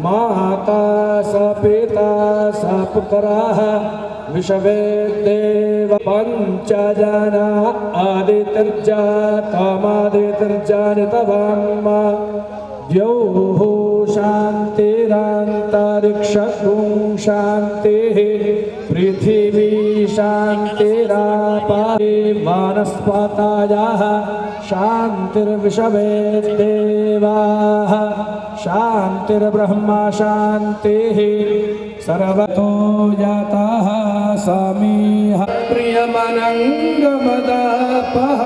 माता स पिता स पुत्राः विश्ववेदेव पञ्चजना आदितिर्जातमादितिर्जानितवाम् द्यौः शान्तिरान्तरिक्षं शान्तिः पृथिवी शान्तिरापाः वनस्पतयः शान्तिर्विश्ववेदेवाः शान्तिर्ब्रह्म शान्तिः सर्वतो जातः समीह प्रियमनङ्गमदापः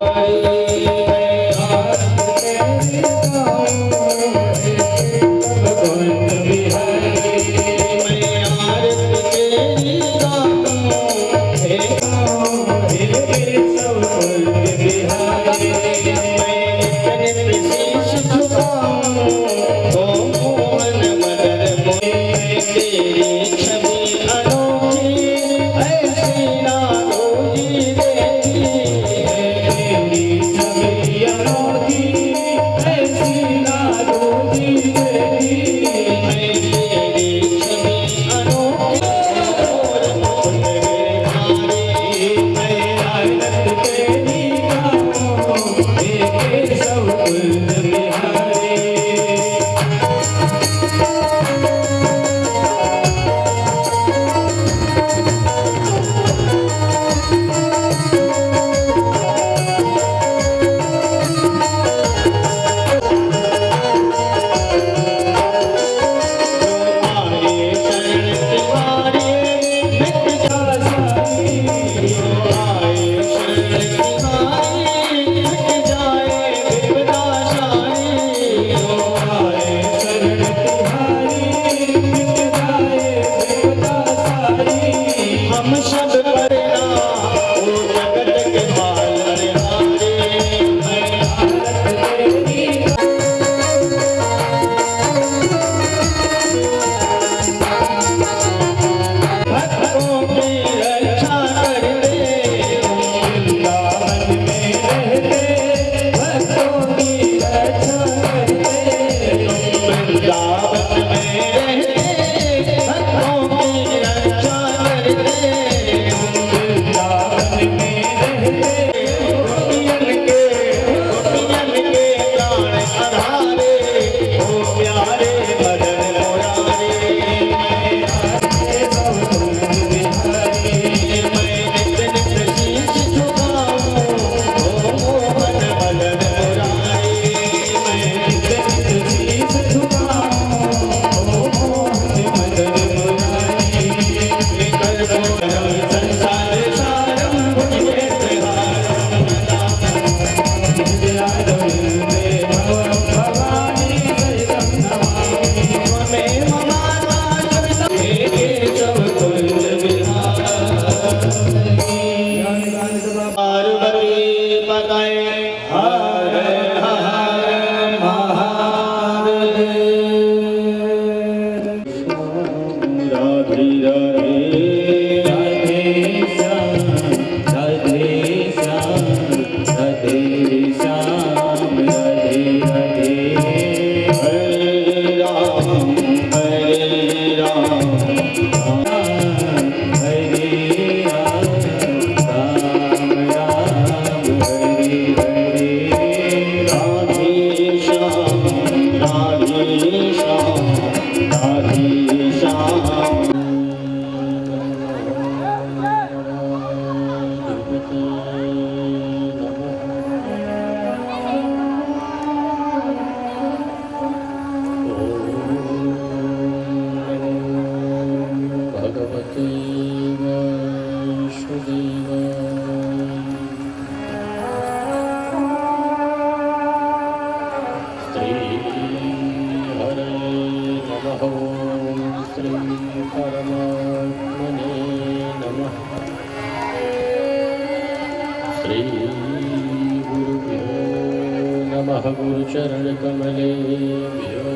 गुरुचरणकमलेभ्यो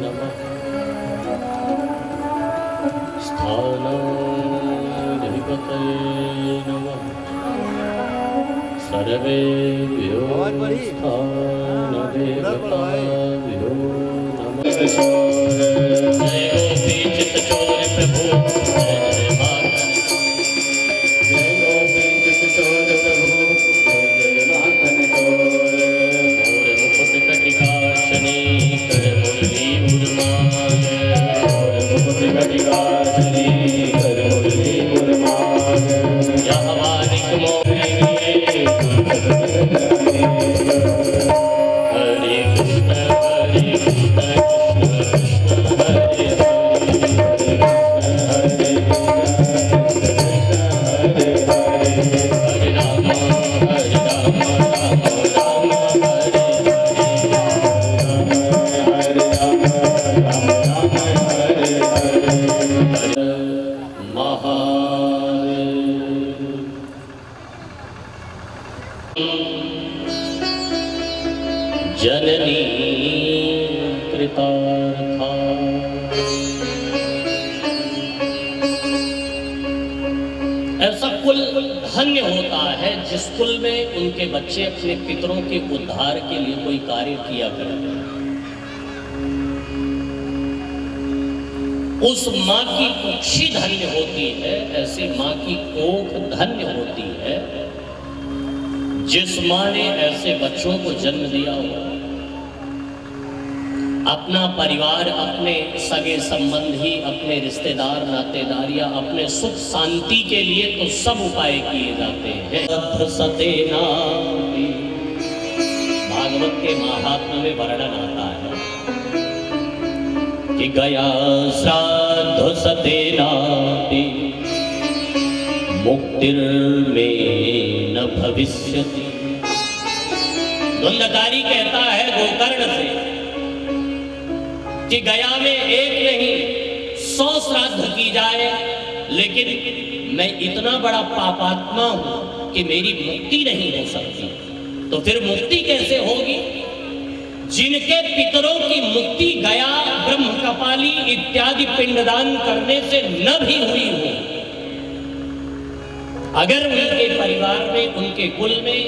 नमः। स्थानाधिपतये नमः। सर्वेभ्यो स्थानदेवताभ्यो नमः। कुल धन्य होता है जिस कुल में उनके बच्चे अपने पितरों के उद्धार के लिए कोई कार्य किया करते हैं। उस माँ की कुक्षी धन्य होती है, ऐसी माँ की कोख धन्य होती है जिस माँ ने ऐसे बच्चों को जन्म दिया हो। अपना परिवार, अपने सगे संबंधी, अपने रिश्तेदार नातेदार या अपने सुख शांति के लिए तो सब उपाय किए जाते हैं। भागवत के महात्म्य में वर्णन आता है कि गया श्राद्ध सतेनापि मुक्तिर्मे न भविष्यति। धुंधकारी कहता है गोकर्ण से कि गया में एक नहीं 100 श्राद्ध की जाए, लेकिन मैं इतना बड़ा पापात्मा हूं कि मेरी मुक्ति नहीं हो सकती। तो फिर मुक्ति कैसे होगी? जिनके पितरों की मुक्ति गया, ब्रह्म कपाली इत्यादि पिंडदान करने से न भी हुई हो, अगर उनके परिवार में, उनके कुल में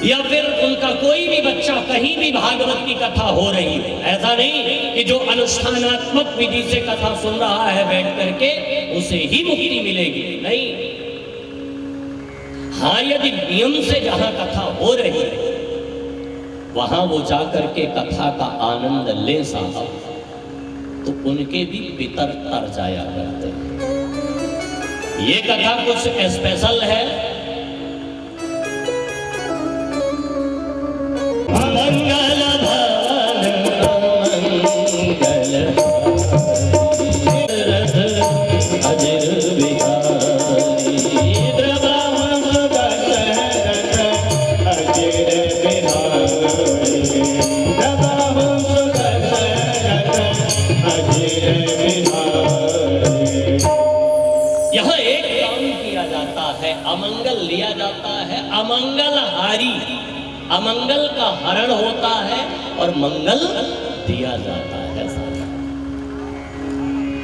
या फिर उनका कोई भी बच्चा कहीं भी भागवत की कथा हो रही है, ऐसा नहीं कि जो अनुष्ठानात्मक विधि से कथा सुन रहा है बैठ करके उसे ही मुक्ति मिलेगी, नहीं। हाँ, यदि नियम से जहां कथा हो रही है वहां वो जाकर के कथा का आनंद ले साहब, तो उनके भी पितर तर जाया करते हैं। ये कथा कुछ स्पेशल है। मंगल भवन मंगल अजर बिहारी द्रवम अजर बिहारी द्रवम अजर बिहारी। यहाँ एक काम किया जाता है, अमंगल लिया जाता है, अमंगल हारी, अमंगल का हरण होता है और मंगल दिया जाता है।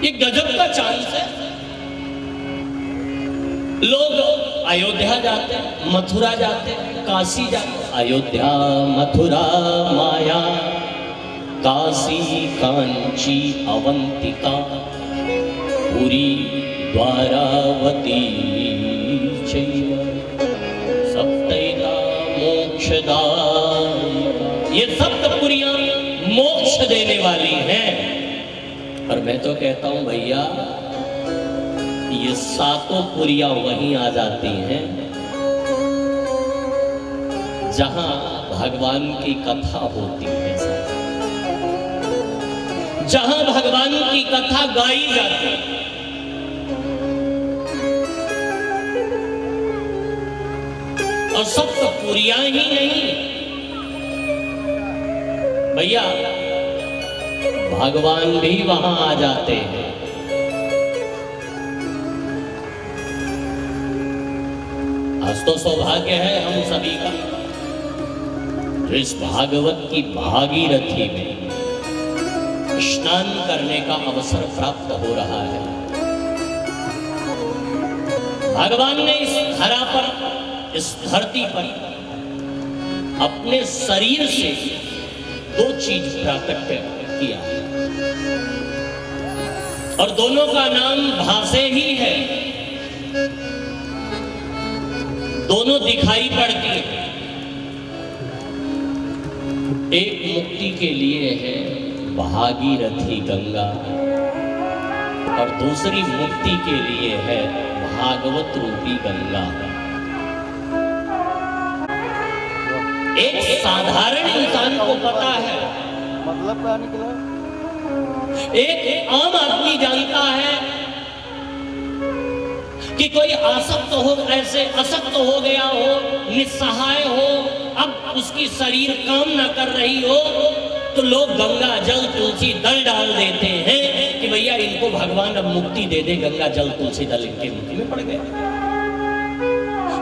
ये गजब का चांस है। लोग अयोध्या जाते हैं, मथुरा जाते हैं, काशी जाते हैं। अयोध्या मथुरा माया काशी कांची अवंतिका पुरी द्वारावती चैव सप्तैता मोक्षदायिका। ये सप्तपुरियां मोक्ष देने वाली हैं। और मैं तो कहता हूं भैया, ये सातों पुरियां वहीं आ जाती हैं जहां भगवान की कथा होती है, जहां भगवान की कथा गाई जाती है। और सप्तपुरियां ही नहीं भैया, भगवान भी वहां आ जाते हैं। आज तो सौभाग्य है हम सभी का, जो इस भागवत की भागीरथी में स्नान करने का अवसर प्राप्त हो रहा है। भगवान ने इस धरा पर, इस धरती पर अपने शरीर से दो चीज प्राकट्य किया और दोनों का नाम भासे ही है। दोनों दिखाई पड़ती हैं। एक मुक्ति के लिए है भागीरथी गंगा और दूसरी मुक्ति के लिए है भागवत रूपी गंगा। एक साधारण इंसान को पता है, मतलब क्या निकला? एक आम आदमी जानता है कि कोई आसक्त हो, ऐसे असक्त हो गया हो, निस्सहाय हो, अब उसकी शरीर काम ना कर रही हो, तो लोग गंगा जल तुलसी दल डाल देते हैं कि भैया इनको भगवान अब मुक्ति दे दे। गंगा जल तुलसी दल इनके मुक्ति में पड़ गए।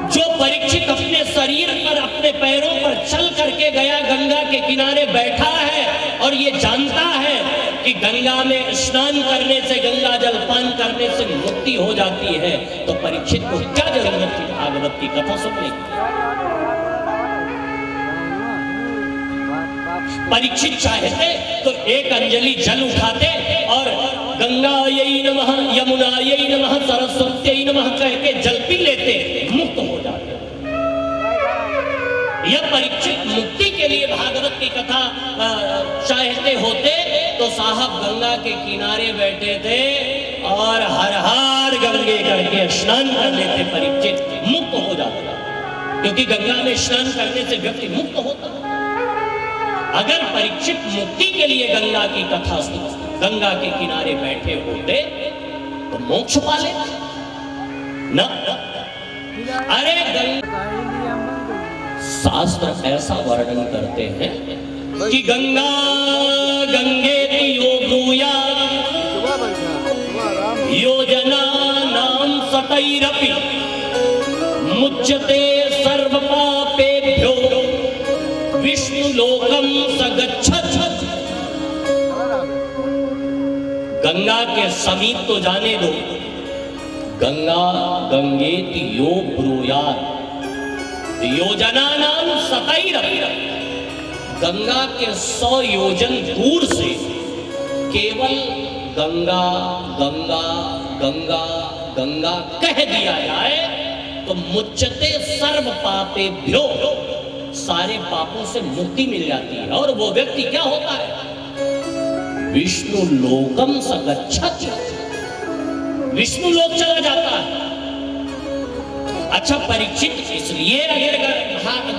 जो परीक्षित अपने शरीर पर, अपने पैरों पर चल करके गया, गंगा के किनारे बैठा है और ये जानता है कि कि गंगा में स्नान करने से, गंगा जल पान करने से मुक्ति हो जाती है, तो परीक्षित को क्या जरूरत थी भागवत की कथा सुनने की? परीक्षित चाहते तो एक अंजलि जल उठाते और गंगायै नमः, यमुनायै नमः, सरस्वत्यै नमः कह के जल पी लेते, मुक्त हो जाते। यह परीक्षित मुक्ति के लिए भागवत की कथा चाहते होते तो साहब गंगा के किनारे बैठे थे और हर हर गंगे करके स्नान कर लेते, परीक्षित मुक्त हो जाता, क्योंकि गंगा में स्नान करने से व्यक्ति मुक्त होता। अगर परीक्षित मुक्ति के लिए गंगा की कथा, गंगा के किनारे बैठे होते तो मोक्ष पा लेते न। अरे शास्त्र ऐसा वर्णन करते हैं कि गंगा गंगेति यो ब्रूयात् योजना नाम सतैरपि मुच्यते सर्व पापेभ्यो विष्णु लोकम स गच्छत्। गंगा के समीप तो जाने दो, गंगा गंगेति यो ब्रूयात् योजना नाम सतैरपि, गंगा के 100 योजन दूर से केवल गंगा गंगा गंगा गंगा कह दिया जाए तो मुच्यते सर्व पापेभ्यो, सारे पापों से मुक्ति मिल जाती है और वो व्यक्ति क्या होता है? विष्णु लोकम स गच्छत्, विष्णु लोक चला जाता है। अच्छा परीक्षित इसलिए अगर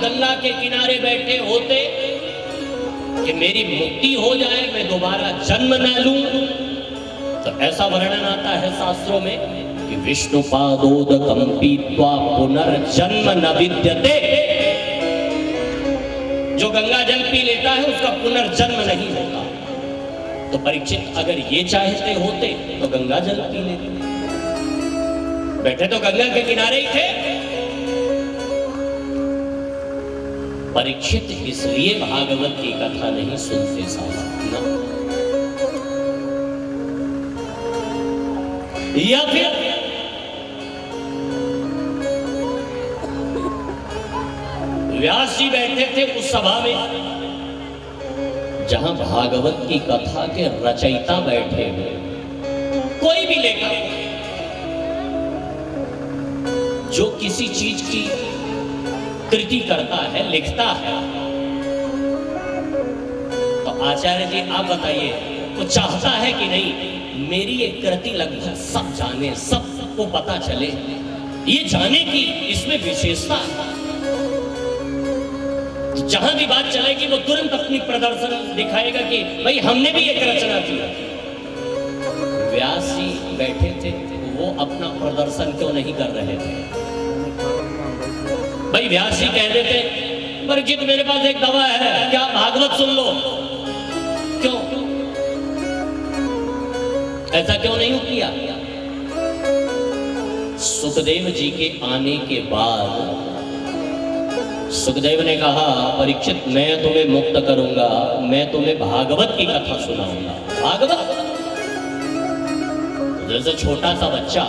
गंगा के किनारे बैठे होते कि मेरी मुक्ति हो जाए, मैं दोबारा जन्म न लूं, तो ऐसा वर्णन आता है शास्त्रों में कि विष्णु पादोदकं पीत्वा पुनर्जन्म न विद्यते। जो गंगा जल पी लेता है उसका पुनर्जन्म नहीं होता। तो परीक्षित अगर ये चाहते होते तो गंगा जल पी लेते, बैठे तो गंगा के किनारे ही थे। परीक्षित इसलिए भागवत की कथा नहीं सुनते साहब ना, या फिर व्यास जी बैठे थे उस सभा में जहां भागवत की कथा के रचयिता बैठे हुए, कोई भी लेखक जो किसी चीज की कृति करता है, लिखता है, तो आचार्य जी आप बताइए वो चाहता है कि नहीं मेरी ये कृति लगभग सब जाने, सबको पता चले, ये जाने की इसमें विशेषता है। जहां भी बात चलेगी वो तुरंत अपनी प्रदर्शन दिखाएगा कि भाई हमने भी एक रचना की। व्यास जी बैठे थे, वो अपना प्रदर्शन क्यों नहीं कर रहे थे? भाई व्यास जी कह देते परिचित मेरे पास एक दवा है, क्या भागवत सुन लो? क्यों ऐसा क्यों नहीं किया? सुखदेव जी के आने के बाद सुखदेव ने कहा परीक्षित मैं तुम्हें मुक्त करूंगा, मैं तुम्हें भागवत की कथा सुनाऊंगा। भागवत जैसे छोटा सा बच्चा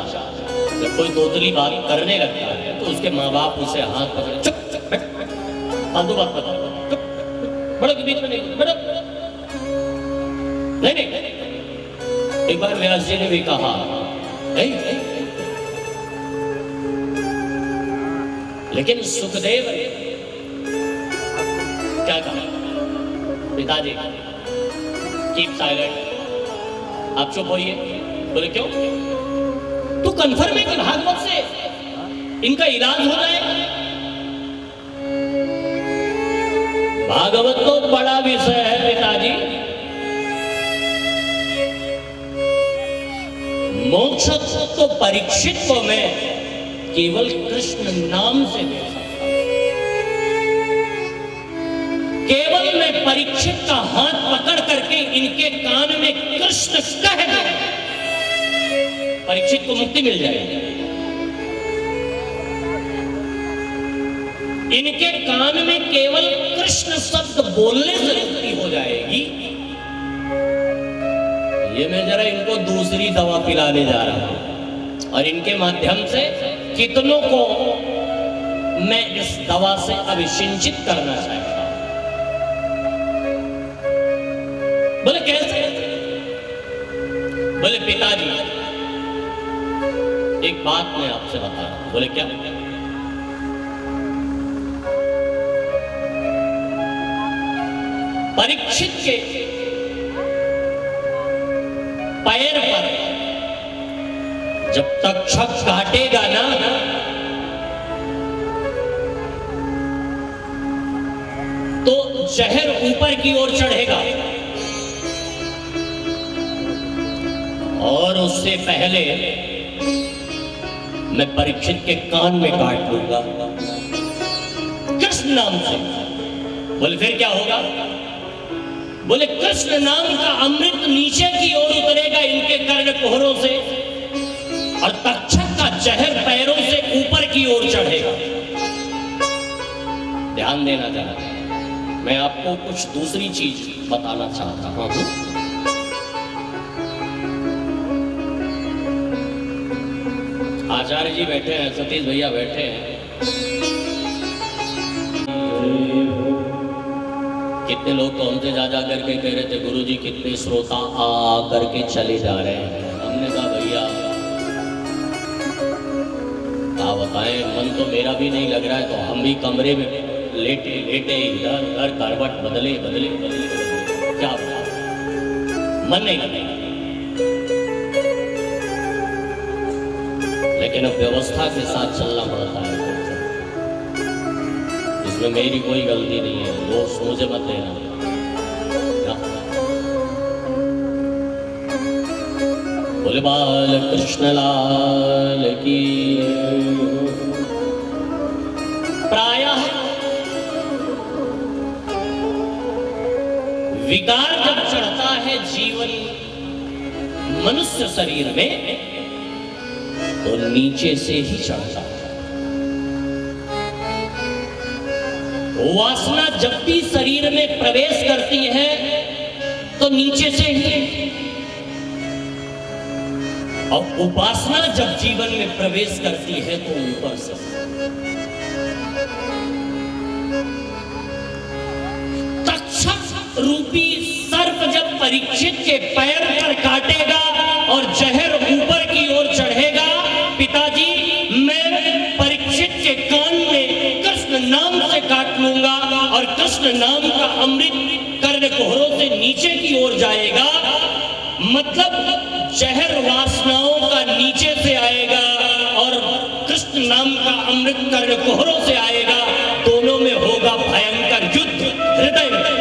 जब कोई तोतली बात करने लगता है तो उसके माँ बाप उसे हाथ पकड़े, चुप चुप बैठ, फालतू बात पता, चुप बड़ों के बीच में नहीं, बड़ो नहीं। एक बार व्यास जी ने भी कहा नहीं, लेकिन सुखदेव क्या कहा? पिताजी कीप साइलेंट, आप चुप होइए। बोले क्यों? तू कंफर्म है कि भागवत से इनका इलाज हो जाएगा? भागवत तो बड़ा विषय है पिताजी, मोक्ष तो परीक्षित को मैं केवल कृष्ण नाम से दे सकता, केवल मैं परीक्षित का हाथ पकड़ करके इनके कान में कृष्ण कह दूं, परीक्षित को मुक्ति मिल जाएगी। इनके कान में केवल कृष्ण शब्द बोलने से मुक्ति हो जाएगी। ये मैं जरा इनको दूसरी दवा पिलाने जा रहा हूं और इनके माध्यम से कितनों को मैं इस दवा से अभिसिंचित करना चाहता हूं। बोले कैसे? बोले पिताजी एक बात मैं आपसे बता रहा हूं। बोले क्या? परीक्षित के पैर पर जब तक्षक काटेगा ना तो जहर ऊपर की ओर चढ़ेगा और उससे पहले मैं परीक्षित के कान में काट दूंगा कृष्ण नाम से। बोले फिर क्या होगा? बोले कृष्ण नाम का अमृत नीचे की ओर उतरेगा इनके कर्ण कोहरों से और तक्षक का जहर पैरों से ऊपर की ओर चढ़ेगा। ध्यान देना चाहता हूं, मैं आपको कुछ दूसरी चीज बताना चाहता हूं। आचार्य जी बैठे हैं, सतीश भैया बैठे हैं। कितने लोग तो हमसे जा करके कह रहे थे गुरुजी कितने श्रोता आ करके चले जा रहे हैं। हमने कहा भैया क्या बताएं, मन तो मेरा भी नहीं लग रहा है, तो हम भी कमरे में लेटे लेटे इधर उधर करवट बदले बदले बदले क्या बताएं, मन नहीं लगेगा। लेकिन अब व्यवस्था के साथ चलना पड़ता है, इसमें मेरी कोई गलती नहीं है, दोष मुझे मत देना। बोले बाल कृष्ण लाल की। प्रायः विकार जब चढ़ता है जीवन मनुष्य शरीर में तो नीचे से ही चढ़ता है। वासना जब भी शरीर में प्रवेश करती है तो नीचे से ही, और उपासना जब जीवन में प्रवेश करती है तो ऊपर से। तक्षक रूपी सर्प जब परीक्षित के पैर पर काटेगा और जहर ऊपर की ओर चढ़ेगा, पिताजी मैं परीक्षित के कान में कृष्ण नाम से काट लूंगा और कृष्ण नाम का अमृत कर्ण कोहरों से नीचे की ओर जाएगा। मतलब जहर वासनाओं का नीचे से आएगा और कृष्ण नाम का अमृत कर्ण कोहरों से आएगा। दोनों में होगा भयंकर युद्ध हृदय में,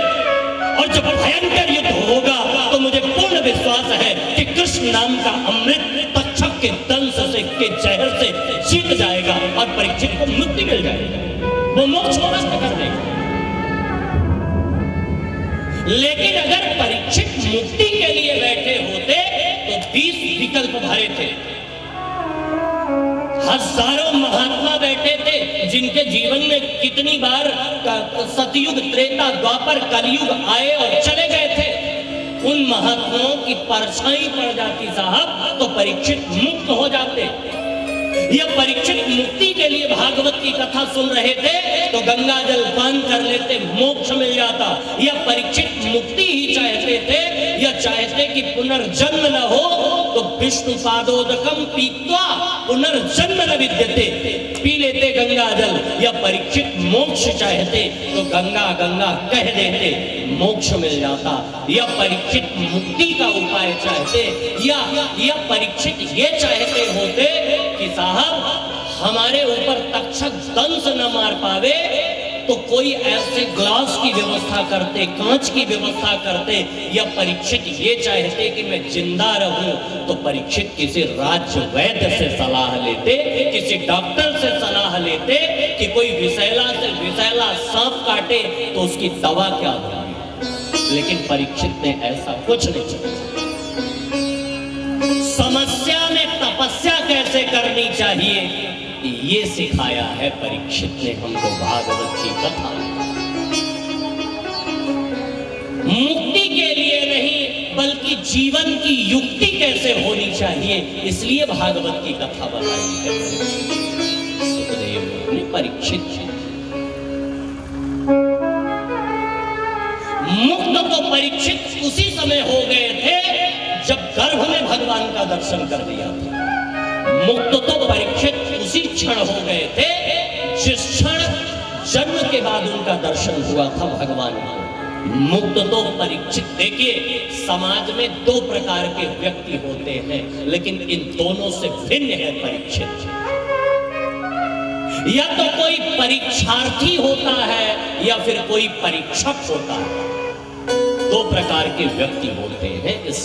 और जब भयंकर युद्ध होगा तो मुझे पूर्ण विश्वास है कि कृष्ण नाम का अमृत तक्षक के दंश से के जहर से जीत जाएगा और परीक्षित को मुक्ति मिल जाएगी, वो मोक्ष को प्राप्त कर देगा। लेकिन अगर परीक्षित मुक्ति के लिए बैठे होते तो 20 विकल्प भरे थे। हजारों महात्मा बैठे थे जिनके जीवन में कितनी बार सतयुग त्रेता द्वापर कलयुग आए और चले गए थे। उन महात्माओं की परछाई पड़ जाती साहब तो परीक्षित मुक्त हो जाते। यह परीक्षित मुक्ति के लिए भागवत की कथा सुन रहे थे तो गंगा जल पान कर लेते, मोक्ष मिल जाता। यह परीक्षित मुक्ति ही चाहते थे, यह चाहते कि पुनर्जन्म न हो तो विष्णु पादोदकम पीत्वा पुनर्जन्म न विद्यते, पी लेते गंगा जल। यह परीक्षित मोक्ष चाहते तो गंगा गंगा कह देते, मोक्ष मिल जाता। यह परीक्षित मुक्ति का उपाय चाहते, या परीक्षित ये चाहते होते कि साहब हमारे ऊपर तक्षक दंश न मार पावे तो कोई ऐसे ग्लास की व्यवस्था करते, कांच की व्यवस्था करते। या परीक्षित ये चाहते कि मैं जिंदा रहूं तो परीक्षित किसी राज्य वैद्य से सलाह लेते, किसी डॉक्टर से सलाह लेते कि कोई विषैला से विषैला सांप काटे तो उसकी दवा क्या होगी। लेकिन परीक्षित ने ऐसा कुछ नहीं किया। समस्या में तपस्या कैसे करनी चाहिए ये सिखाया है परीक्षित ने हमको भागवत की कथा। मुक्ति के लिए नहीं बल्कि कि जीवन की युक्ति कैसे होनी चाहिए, इसलिए भागवत की कथा बताई है। सुखदेव ने परीक्षित मुक्त तो परीक्षित उसी समय हो गए थे जब गर्भ में भगवान का दर्शन कर दिया था। मुक्त तो परीक्षित उसी क्षण हो गए थे जिस क्षण जन्म के बाद उनका दर्शन हुआ था भगवान का। मुक्त तो परीक्षित, देखिए समाज में दो प्रकार के व्यक्ति होते हैं, लेकिन इन दोनों से भिन्न है परीक्षित। या तो कोई परीक्षार्थी होता है या फिर कोई परीक्षक होता है। दो प्रकार के व्यक्ति होते हैं इस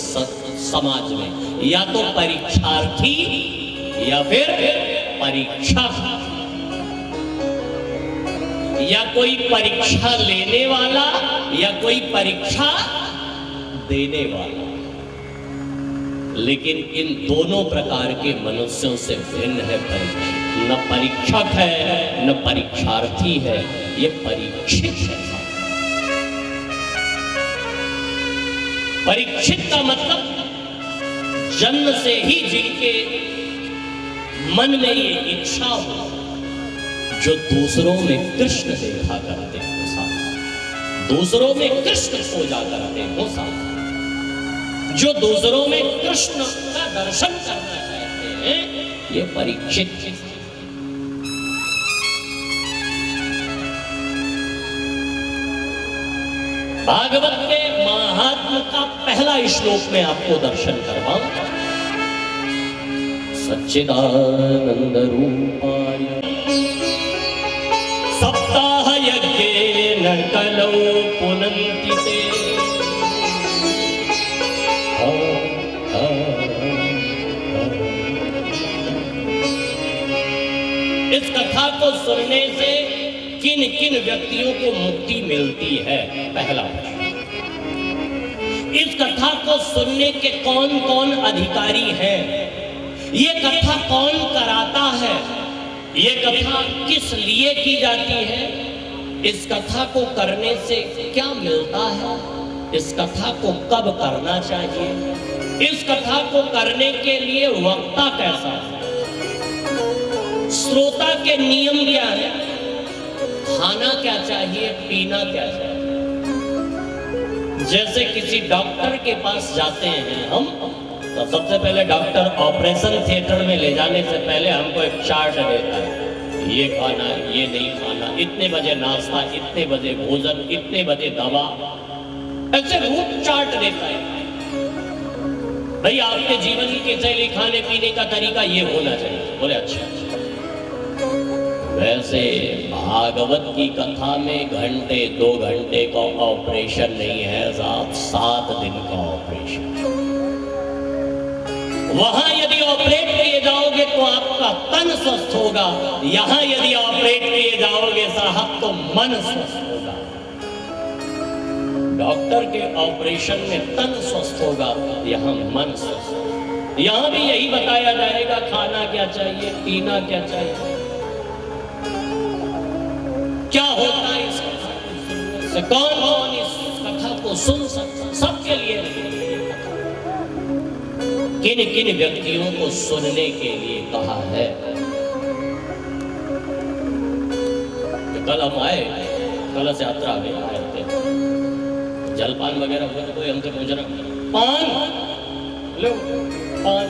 समाज में, या तो परीक्षार्थी या फिर परीक्षक, या कोई परीक्षा लेने वाला या कोई परीक्षा देने वाला। लेकिन इन दोनों प्रकार के मनुष्यों से भिन्न है परीक्षित। न परीक्षक है न परीक्षार्थी है, ये परीक्षित है। परीक्षित का मतलब जन्म से ही जिनके मन में ये इच्छा हो, जो दूसरों में कृष्ण देखा करते हो साथ, दूसरों में कृष्ण खोजा करते हो साथ, जो दूसरों में कृष्ण का दर्शन करना चाहते हैं, ये परीक्षित। भागवत के महात्म का पहला श्लोक में आपको दर्शन करवाऊंगा। सच्चिदानंद रूपाय सप्ताह यज्ञेन कलौ पुनन्ति ते। इस कथा को सुनने से किन किन व्यक्तियों को मुक्ति मिलती है, पहला प्रश्न। इस कथा को सुनने के कौन कौन अधिकारी हैं, ये कथा कौन कराता है, ये कथा किस लिए की जाती है, इस कथा को करने से क्या मिलता है, इस कथा को कब करना चाहिए, इस कथा को करने के लिए वक्ता कैसा है, श्रोता के नियम क्या है, खाना क्या चाहिए, पीना क्या चाहिए। जैसे किसी डॉक्टर के पास जाते हैं हम, तो सबसे पहले डॉक्टर ऑपरेशन थिएटर में ले जाने से पहले हमको एक चार्ट देता है, ये खाना, ये नहीं खाना, इतने बजे नाश्ता, इतने बजे भोजन, इतने बजे दवा, ऐसे रूट चार्ट देता है। भाई आपके जीवन की शैली, खाने पीने का तरीका ये होना चाहिए। बोले अच्छा। वैसे भागवत की कथा में घंटे 2 घंटे का ऑपरेशन नहीं है साहब, 7 दिन का ऑपरेशन। वहां यदि ऑपरेट किए जाओगे तो आपका तन स्वस्थ होगा, यहां यदि ऑपरेट किए जाओगे साहब तो मन स्वस्थ होगा। डॉक्टर के ऑपरेशन में तन स्वस्थ होगा, यहां मन स्वस्थ। यहां भी यही बताया जाएगा, खाना क्या चाहिए, पीना क्या चाहिए, क्या होता है इस कथा को सुनने से, कौन कौन इस कथा को सुन सकता, सबके लिए किन किन व्यक्तियों को सुनने के लिए कहा है। तो कल हम आए, कलश यात्रा में आए थे, जलपान वगैरह हुआ, कोई हमसे पूछ रहा पान लो, पान।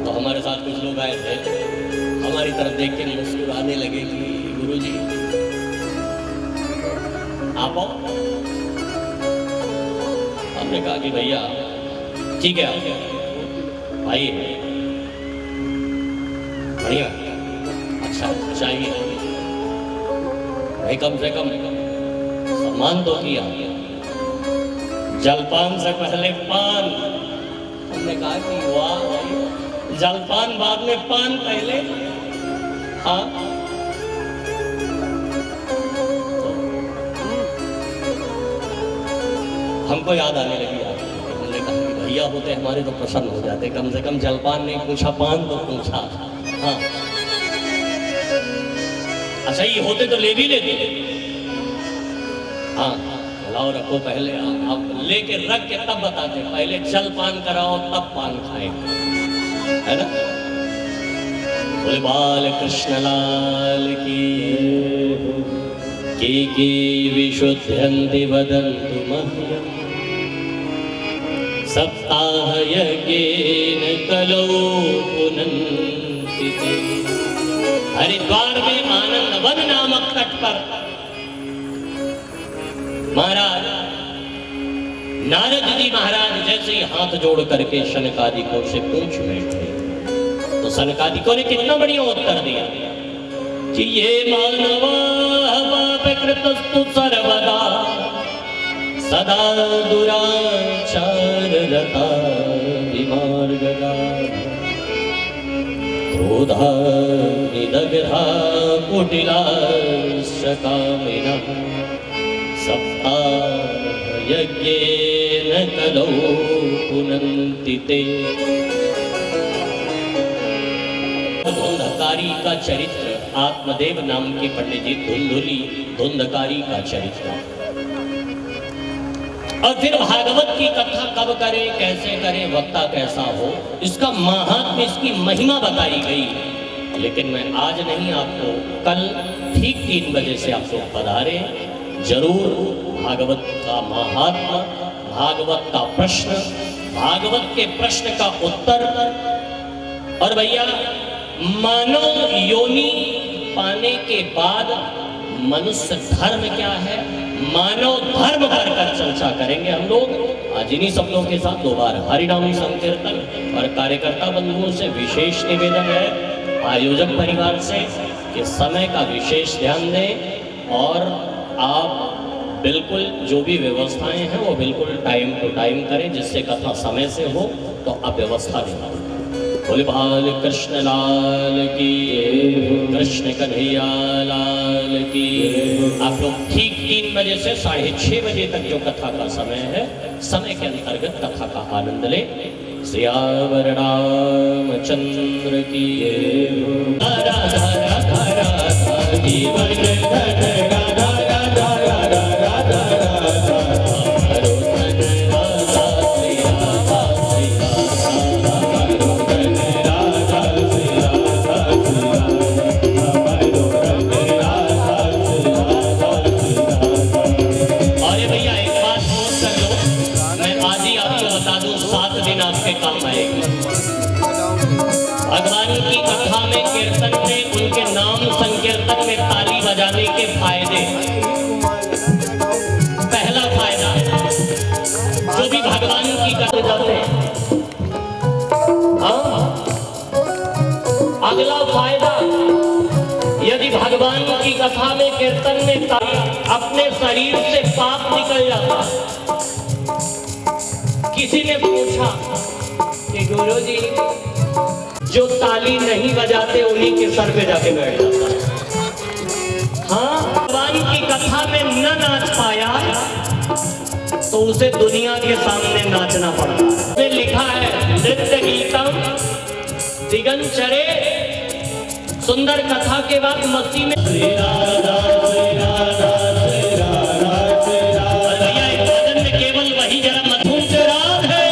तो हमारे साथ कुछ लोग आए थे, हमारी तरफ देख के मुस्कुराने लगे कि गुरुजी आप आओ। हमने कहा कि भैया ठीक है आइए, बढ़िया, अच्छा चाहिए भाई, कम से कम सम्मान तो किया, जलपान से पहले पान। हमने कहा कि वाह, जलपान बाद में पान पहले। हाँ, हमको याद आने लगी यार, हमने कहा कि भैया होते हमारे तो प्रसन्न हो जाते, कम से कम जलपान नहीं पूछा, पान तो पूछा। हाँ अच्छा, ये होते तो ले भी लेते। हाँ लाओ रखो पहले, आप लेके रख के तब बताते, पहले जल पान कराओ तब पान खाएंगे, है ना। बोले बाल कृष्ण लाल की विशुद्ध्यन्ति वदन्तु मह्यम् सप्ताह यज्ञेन कलौ पुनन्ति ते। हरिद्वार में आनंद वन नामक तट पर महाराज नारद जी महाराज जैसे ही हाथ जोड़ करके शनकादिकों से पूछ बैठे तो शनकादिकों ने कितना बढ़िया उत्तर दिया कि ये मानवा पापकृतस्तु सर्वदा सदा दुराचाररता विमार्गगा क्रोधा निदग्धा कुटिलाश्च कामिनः सप्ताह यज्ञेन कलौ पुनन्ति ते। धुंधकारी का चरित्र, आत्मदेव नाम के पंडित जी धुंधकारी का चरित्र, और फिर भागवत की कथा कब करे, कैसे करे, वक्ता कैसा हो, इसका महात्म्य, इसकी महिमा बताई गई। लेकिन मैं आज नहीं, आपको कल ठीक 3 बजे से आप लोग पधारे, जरूर भागवत का महात्मा, भागवत का प्रश्न, भागवत के प्रश्न का उत्तर। और भैया मानव योनि पाने के बाद मनुष्य धर्म क्या है, मानव धर्म पर चर्चा करेंगे हम लोग आज इन्हीं शब्दों के साथ। 2 बार हरिनाम संकीर्तन और कार्यकर्ता बंधुओं से विशेष निवेदन है, आयोजक परिवार से, कि समय का विशेष ध्यान दें और आप बिल्कुल जो भी व्यवस्थाएं हैं वो बिल्कुल टाइम टू टाइम करें, जिससे कथा समय से हो। तो आप व्यवस्था दें। बोले बाल कृष्ण लाल की, कृष्ण कन्हैया लाल की। आप लोग ठीक 3 बजे से 6:30 बजे तक जो कथा का समय है, समय के अंतर्गत कथा का आनंद ले। सियावर रामचंद्र की राधा राधा राधा जीवन भगवान की कथा में, कीर्तन में, उनके नाम संकीर्तन में ताली बजाने के फायदे। पहला फायदा, जो भी भगवान की कथा जाते हैं। हाँ, अगला फायदा, यदि भगवान की कथा में, कीर्तन में ताली, अपने शरीर से पाप निकल जाता। किसी ने पूछा कि गुरुजी जो ताली नहीं बजाते उन्हीं के सर पे जाके बैठ जाता है। हाँ, भगवान की कथा में न नाच पाया तो उसे दुनिया के सामने नाचना पड़ता है। में लिखा है नृत्य गीतम दिगंचरे, सुंदर कथा के बाद मस्ती में भैया एक भजन में केवल वही जरा मधुम से राग है।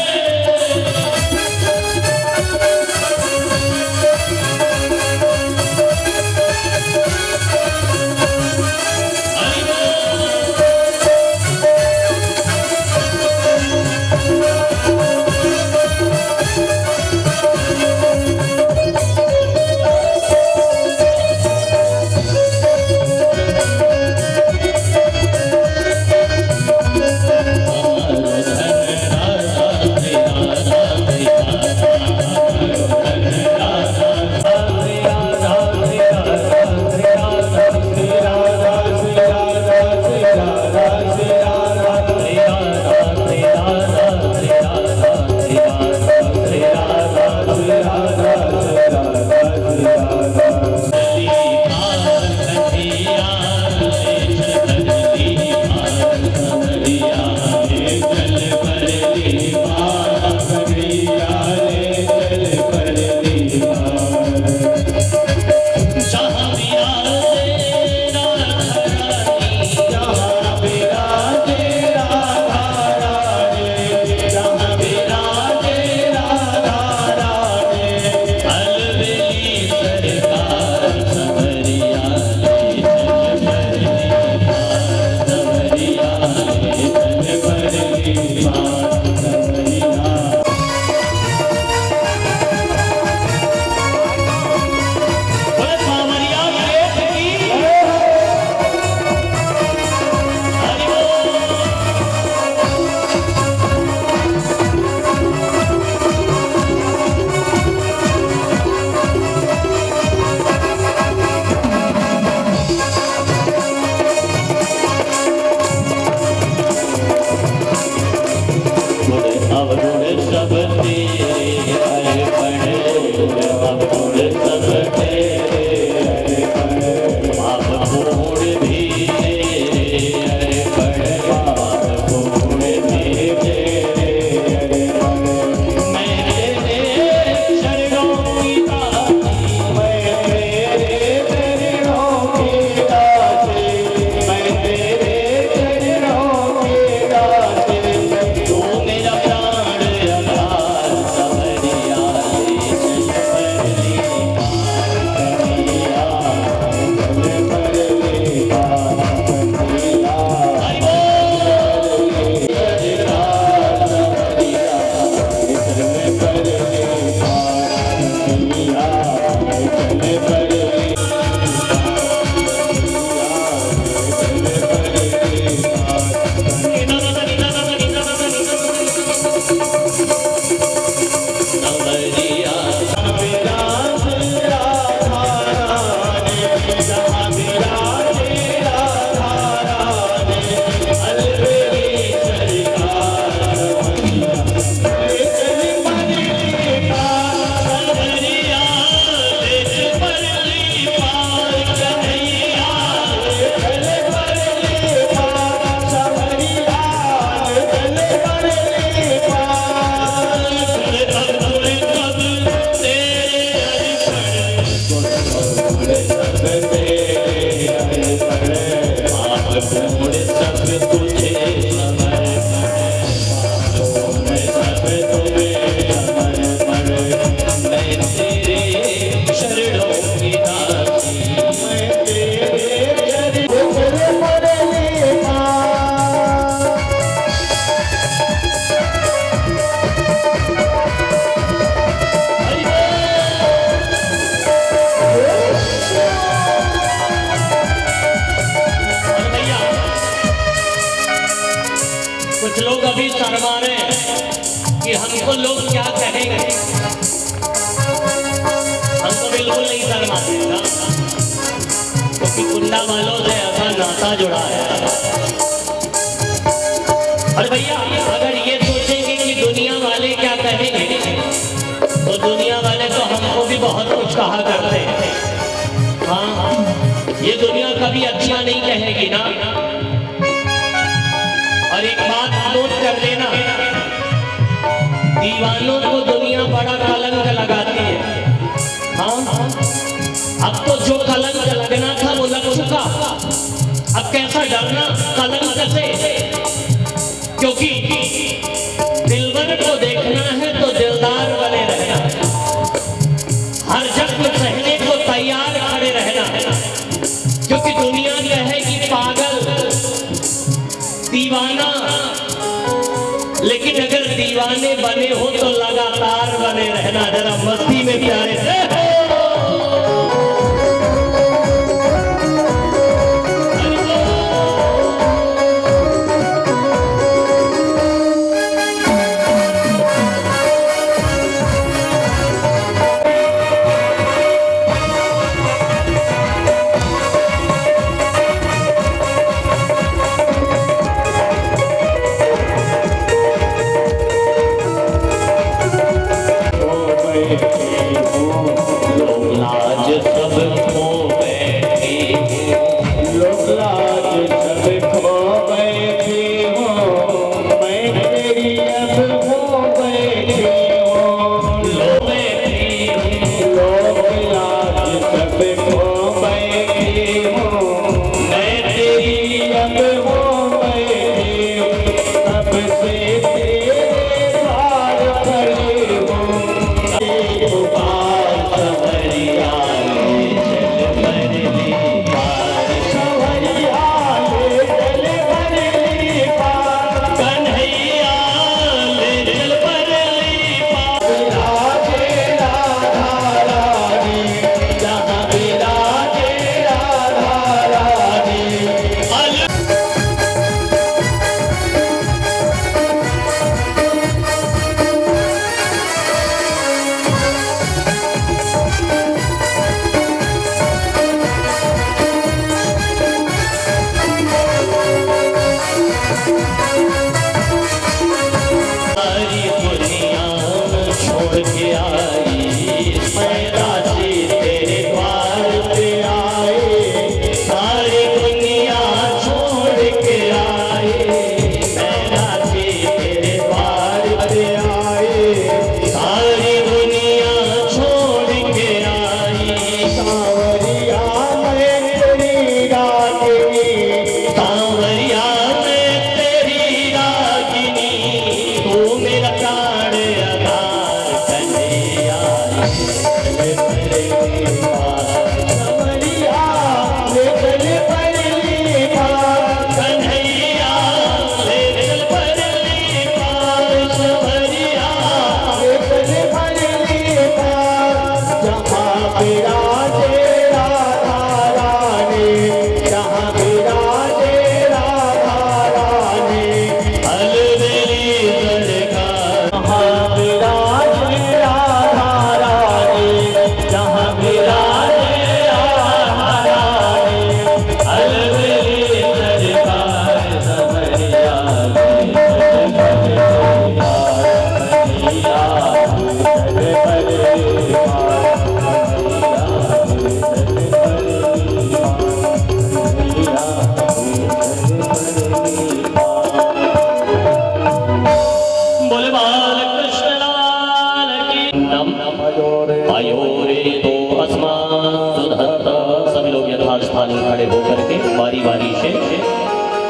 कुछ लोग अभी शर्मा रहे हैं कि हमको लोग क्या कहेंगे। हम तो बिल्कुल नहीं शर्माते ना, क्योंकि कुंडा वालों से ऐसा नाता जुड़ा है। और भैया अगर ये सोचेंगे कि दुनिया वाले क्या कहेंगे, तो दुनिया वाले तो हमको भी बहुत कुछ कहा करते हैं। हाँ, ये दुनिया कभी अच्छा नहीं कहेगी ना। और एक बात नोट कर लेना, दीवानों को दुनिया बड़ा कलंक लगाती है। हाँ, अब तो जो कलंक लगना था वो लग चुका। अब कैसा डरना कलंक से, क्योंकि दिलबर को देखना है तो दिलदार बने रहना, हर जख्म सहने को तैयार खड़े रहना, क्योंकि दुनिया कहेगी पागल दीवाना, लेकिन अगर दीवाने बने हो तो लगातार बने रहना। जरा मस्ती में प्यारे से खड़े होकर के बारी बारी से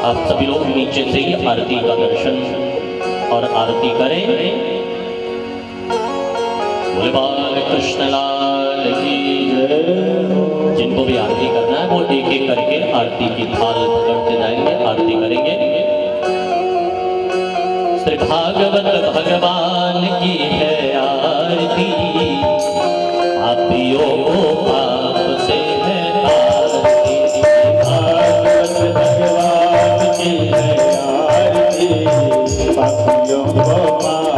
आप सभी लोग नीचे से ही आरती का दर्शन और आरती करें। बोले बाल कृष्ण लाल की जय। जिनको भी आरती करना है वो एक एक करके आरती की थाल पकड़ते जाएंगे, आरती करेंगे। श्री भागवत भगवान की है आरती, पापियों को पाप से है आरती। भागवत भगवान की है आरती, यम